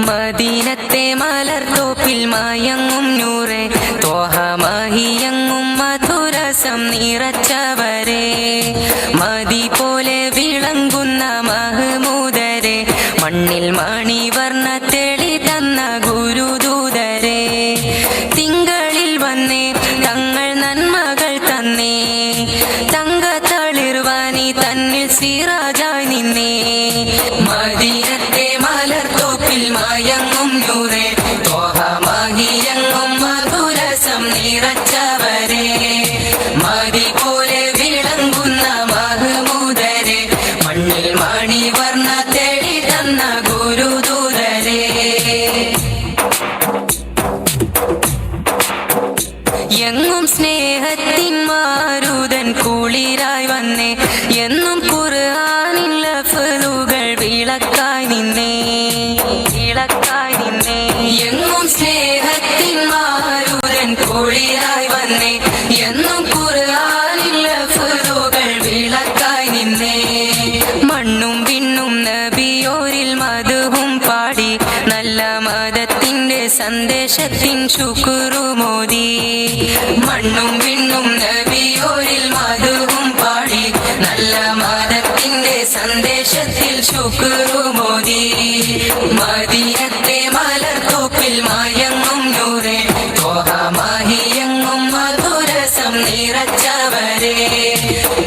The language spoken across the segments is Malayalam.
മദീനത്തെ മലർത്തോപ്പിൽ മയങ്ങും നൂറെ ത്വഹ മഹിയങ്ങും മധുരസം നിറച്ചവരെ മതി പോലെ വിളങ്ങുന്ന മഹ്മൂദരെ മണ്ണിൽ മണിവർണ്ണ തെളി തന്ന ഗുരുദൂതരെ തിങ്കളിൽ വന്നേ തങ്ങൾ നന്മകൾ തന്നേ തങ്കത്തളിർവാനി തന്നിൽ സിറാജായി നിന്നേ മദീനത്തെ മലർത്തോപ്പിൽ മയങ്ങും നൂറെ ത്വഹ മഹിയങ്ങും മധുരസം നിറച്ചവരെ മതി പോലെ വിളങ്ങുന്ന മഹ്മൂദരെ മണ്ണിൽ മണിവർണ്ണ തെളി തന്ന ഗുരുദൂതരെ എങ്ങും സ്നേഹത്തിൻ മാരുതൻ കുളിരായി വന്നേ എന്നും ഖുർആനിൻ ലഫ്ളുകൾ വിളക്കായി നിന്നേ എങ്ങും സ്നേഹത്തിൻ മാരുതൻ കുളിരായി വന്നേ എന്നും ഖുർആനിൻ ലഫ്ളുകൾ വിളക്കായി നിന്നേ മണ്ണും വിണ്ണും നബിയോരിൽ മധുവും പാടി നല്ല മതത്തിന്റെ സന്ദേശത്തിൻ ശുക്രുമോദി മണ്ണും വിണ്ണും നബിയോരിൽ മധുവും പാടി നല്ല മതത്തിന്റെ സന്ദേശത്തിൽ ശുക്രുമോദി മദീനത്തെ മലർത്തോപ്പിൽ മയങ്ങും നൂറെ ത്വഹ മഹിയങ്ങും മധുരസം നിറച്ചവരെ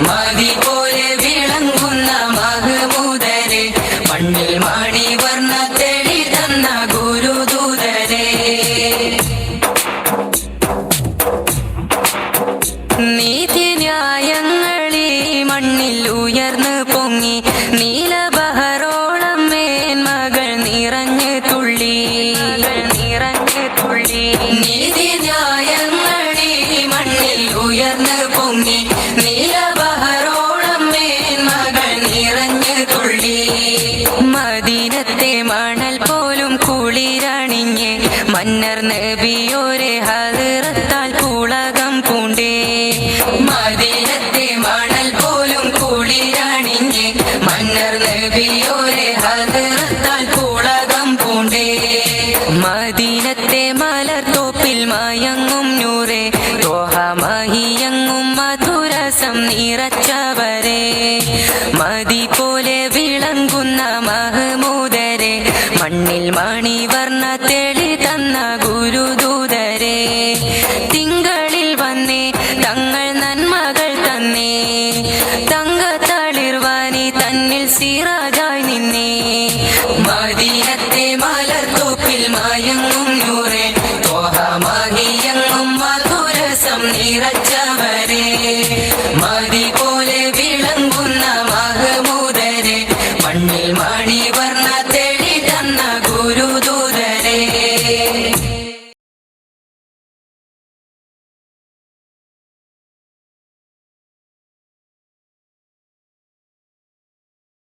മതി പോലെ വിളങ്ങുന്ന മഹ്മൂദരെ മണ്ണിൽ മണിവർണ്ണ തെളി തന്ന ഗുരുദൂതരെ നീതിന്യായങ്ങളീ മണ്ണിൽ ഉയർന്നു പൊങ്ങി നീലബഹറോളം മേന്മകൾ നിറഞ്ഞു തുള്ളി നീതിന്യായങ്ങളീ മണ്ണിൽ ഉയർന്നു പൊങ്ങി നീലബഹറോളം മേന്മകൾ നിറഞ്ഞു തുള്ളി മദീനത്തെ മണൽ പോലും കുളിരണിഞ്ഞ് മന്നർ നബിയോരെ ഹദ്റത്താൽ പുളകം പൂണ്ടേ മദീനത്തെ മണൽ പോലും കുളിരണിഞ്ഞ് മന്നർ നബിയോരെ ഹദ്റത്താൽ പുളകം പൂണ്ടേ മദീനത്തെ മലർത്തോപ്പിൽ മയങ്ങും നൂറെ ത്വഹ മഹിയങ്ങും മധുരസം നിറച്ചവരെ മതി പോലെ വിളങ്ങുന്ന മഹ്മൂദരെ മണ്ണിൽ മണിവർണ്ണ